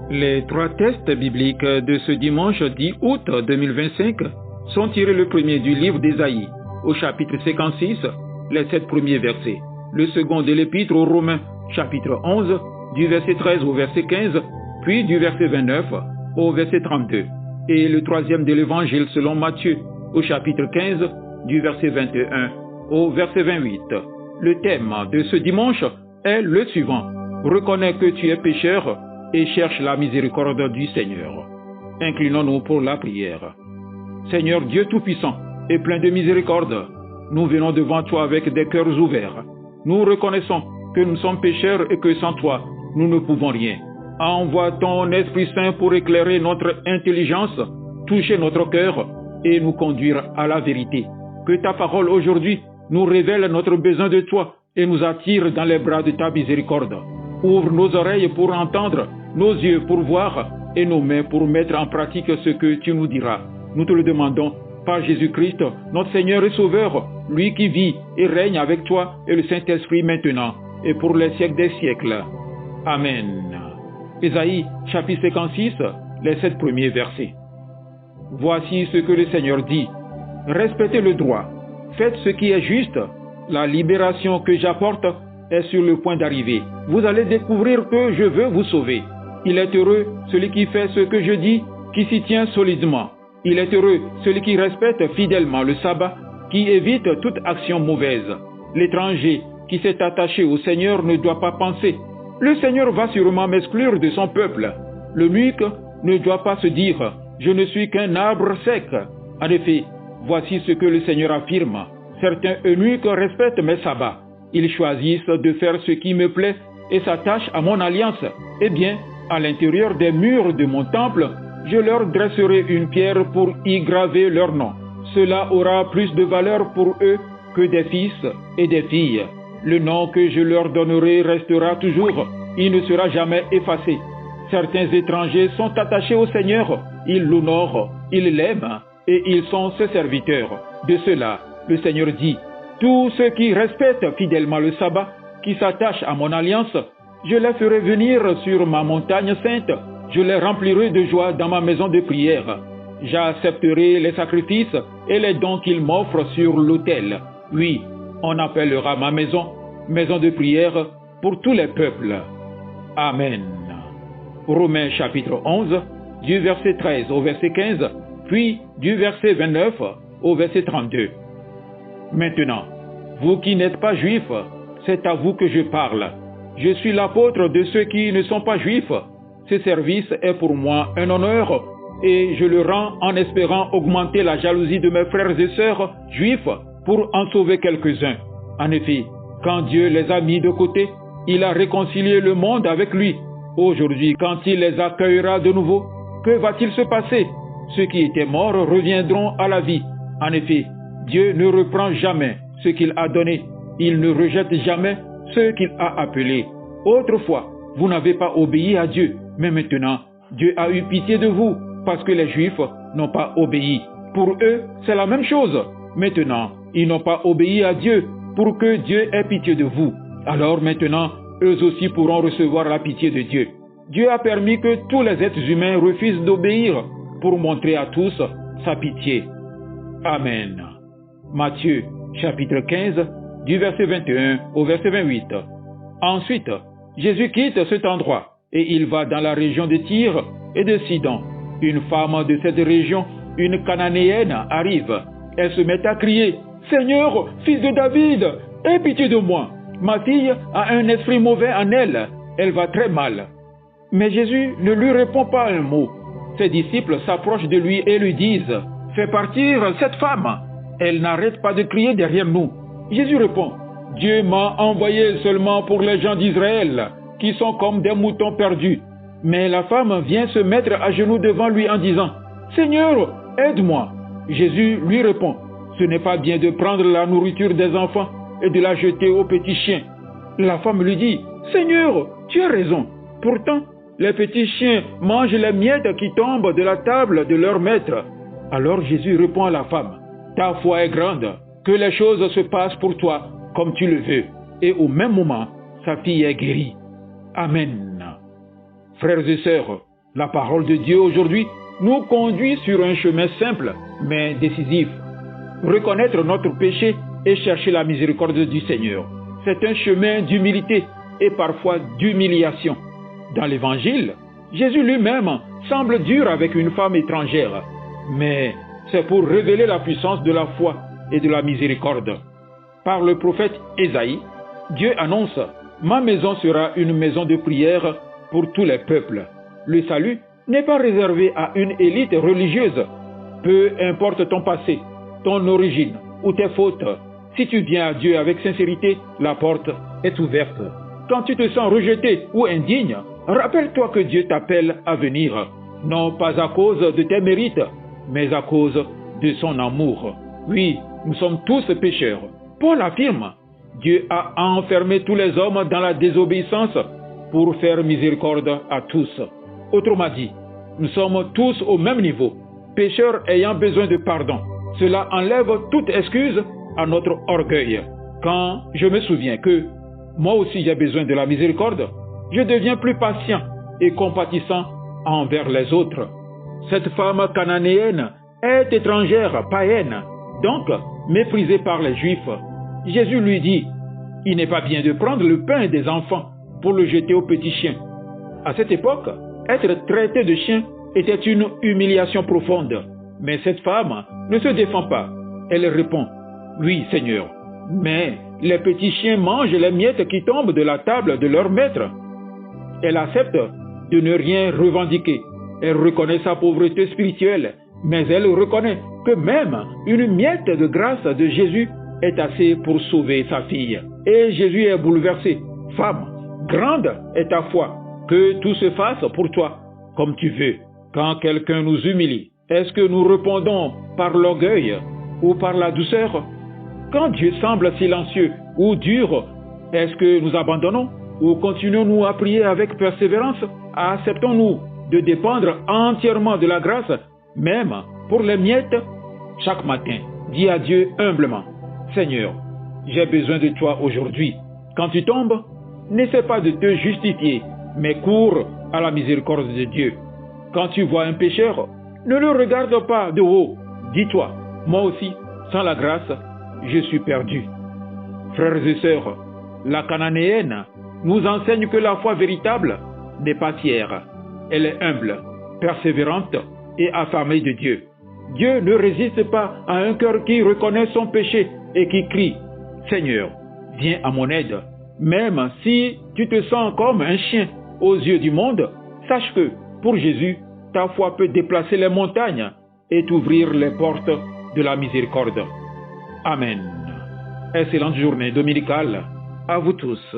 Les trois tests bibliques de ce dimanche 10 août 2025 sont tirés le premier du livre d'Ésaïe, au chapitre 56, les 7 premiers versets. Le second de l'épître aux Romains, chapitre 11, du verset 13 au verset 15, puis du verset 29 au verset 32. Et le troisième de l'évangile selon Matthieu, au chapitre 15, du verset 21 au verset 28. Le thème de ce dimanche est le suivant. Reconnais que tu es pécheur et cherche la miséricorde du Seigneur. Inclinons-nous pour la prière. Seigneur Dieu Tout-Puissant et plein de miséricorde, nous venons devant toi avec des cœurs ouverts. Nous reconnaissons que nous sommes pécheurs et que sans toi, nous ne pouvons rien. Envoie ton Esprit Saint pour éclairer notre intelligence, toucher notre cœur et nous conduire à la vérité. Que ta parole aujourd'hui nous révèle notre besoin de toi et nous attire dans les bras de ta miséricorde. Ouvre nos oreilles pour entendre, nos yeux pour voir et nos mains pour mettre en pratique ce que tu nous diras. Nous te le demandons par Jésus-Christ, notre Seigneur et Sauveur, lui qui vit et règne avec toi et le Saint-Esprit maintenant et pour les siècles des siècles. Amen. Ésaïe, chapitre 56, les 7 premiers versets. Voici ce que le Seigneur dit. Respectez le droit. Faites ce qui est juste. La libération que j'apporte est sur le point d'arriver. Vous allez découvrir que je veux vous sauver. Il est heureux celui qui fait ce que je dis, qui s'y tient solidement. Il est heureux celui qui respecte fidèlement le sabbat, qui évite toute action mauvaise. L'étranger qui s'est attaché au Seigneur ne doit pas penser. Le Seigneur va sûrement m'exclure de son peuple. Le muc ne doit pas se dire « Je ne suis qu'un arbre sec ». En effet, voici ce que le Seigneur affirme. Certains eunuques respectent mes sabbats. Ils choisissent de faire ce qui me plaît et s'attachent à mon alliance. Eh bien, à l'intérieur des murs de mon temple, je leur dresserai une pierre pour y graver leur nom. Cela aura plus de valeur pour eux que des fils et des filles. Le nom que je leur donnerai restera toujours. Il ne sera jamais effacé. Certains étrangers sont attachés au Seigneur. Ils l'honorent, ils l'aiment et ils sont ses serviteurs. De cela, le Seigneur dit, tous ceux qui respectent fidèlement le sabbat, qui s'attachent à mon alliance, je les ferai venir sur ma montagne sainte, je les remplirai de joie dans ma maison de prière. J'accepterai les sacrifices et les dons qu'ils m'offrent sur l'autel. Oui, on appellera ma maison, maison de prière pour tous les peuples. Amen. Romains chapitre 11, du verset 13 au verset 15, puis du verset 29 au verset 32. Maintenant, vous qui n'êtes pas juifs, c'est à vous que je parle. Je suis l'apôtre de ceux qui ne sont pas juifs. Ce service est pour moi un honneur et je le rends en espérant augmenter la jalousie de mes frères et sœurs juifs pour en sauver quelques-uns. En effet, quand Dieu les a mis de côté, il a réconcilié le monde avec lui. Aujourd'hui, quand il les accueillera de nouveau, que va-t-il se passer? Ceux qui étaient morts reviendront à la vie. En effet, Dieu ne reprend jamais ce qu'il a donné. Il ne rejette jamais ceux qu'il a appelés. Autrefois, vous n'avez pas obéi à Dieu, mais maintenant, Dieu a eu pitié de vous parce que les Juifs n'ont pas obéi. Pour eux, c'est la même chose. Maintenant, ils n'ont pas obéi à Dieu pour que Dieu ait pitié de vous. Alors maintenant, eux aussi pourront recevoir la pitié de Dieu. Dieu a permis que tous les êtres humains refusent d'obéir pour montrer à tous sa pitié. Amen. Matthieu, chapitre 15, du verset 21 au verset 28. Ensuite, Jésus quitte cet endroit et il va dans la région de Tyr et de Sidon. Une femme de cette région, une cananéenne, arrive. Elle se met à crier « Seigneur, fils de David, aie pitié de moi. Ma fille a un esprit mauvais en elle. Elle va très mal. » Mais Jésus ne lui répond pas un mot. Ses disciples s'approchent de lui et lui disent « Fais partir cette femme. Elle n'arrête pas de crier derrière nous. » Jésus répond « Dieu m'a envoyé seulement pour les gens d'Israël, qui sont comme des moutons perdus. » Mais la femme vient se mettre à genoux devant lui en disant « Seigneur, aide-moi. » Jésus lui répond « Ce n'est pas bien de prendre la nourriture des enfants et de la jeter aux petits chiens. » La femme lui dit « Seigneur, tu as raison. Pourtant, les petits chiens mangent les miettes qui tombent de la table de leur maître. » Alors Jésus répond à la femme « Ta foi est grande, que les choses se passent pour toi comme tu le veux. » Et au même moment, sa fille est guérie. Amen. Frères et sœurs, La parole de Dieu aujourd'hui nous conduit sur un chemin simple mais décisif. Reconnaître notre péché et chercher la miséricorde du Seigneur. C'est un chemin d'humilité et parfois d'humiliation. Dans l'Évangile, Jésus lui-même semble dur avec une femme étrangère, mais c'est pour révéler la puissance de la foi et de la miséricorde. Par le prophète Ésaïe, Dieu annonce « Ma maison sera une maison de prière pour tous les peuples ». Le salut n'est pas réservé à une élite religieuse. Peu importe ton passé, ton origine ou tes fautes, si tu viens à Dieu avec sincérité, la porte est ouverte. Quand tu te sens rejeté ou indigne, rappelle-toi que Dieu t'appelle à venir, non pas à cause de tes mérites, mais à cause de son amour. Oui, nous sommes tous pécheurs. Paul affirme, Dieu a enfermé tous les hommes dans la désobéissance pour faire miséricorde à tous. Autrement dit, nous sommes tous au même niveau, pécheurs ayant besoin de pardon. Cela enlève toute excuse à notre orgueil. Quand je me souviens que moi aussi j'ai besoin de la miséricorde, je deviens plus patient et compatissant envers les autres. Cette femme cananéenne est étrangère, païenne, donc méprisée par les Juifs. Jésus lui dit, il n'est pas bien de prendre le pain des enfants pour le jeter aux petits chiens. À cette époque, être traité de chien était une humiliation profonde. Mais cette femme ne se défend pas. Elle répond, oui Seigneur, mais les petits chiens mangent les miettes qui tombent de la table de leur maître. Elle accepte de ne rien revendiquer. Elle reconnaît sa pauvreté spirituelle, mais elle reconnaît que même une miette de grâce de Jésus est assez pour sauver sa fille. Et Jésus est bouleversé. Femme, grande est ta foi, que tout se fasse pour toi comme tu veux. Quand quelqu'un nous humilie, est-ce que nous répondons par l'orgueil ou par la douceur? Quand Dieu semble silencieux ou dur, est-ce que nous abandonnons ou continuons-nous à prier avec persévérance? Acceptons-nous de dépendre entièrement de la grâce, même pour les miettes? Chaque matin, dis à Dieu humblement, Seigneur, j'ai besoin de toi aujourd'hui. Quand tu tombes, n'essaie pas de te justifier, mais cours à la miséricorde de Dieu. Quand tu vois un pécheur, ne le regarde pas de haut. Dis-toi, moi aussi, sans la grâce, je suis perdu. Frères et sœurs, la cananéenne nous enseigne que la foi véritable n'est pas fière. Elle est humble, persévérante et affamée de Dieu. Dieu ne résiste pas à un cœur qui reconnaît son péché et qui crie « Seigneur, viens à mon aide ». Même si tu te sens comme un chien aux yeux du monde, sache que, pour Jésus, ta foi peut déplacer les montagnes et t'ouvrir les portes de la miséricorde. Amen. Excellente journée dominicale à vous tous.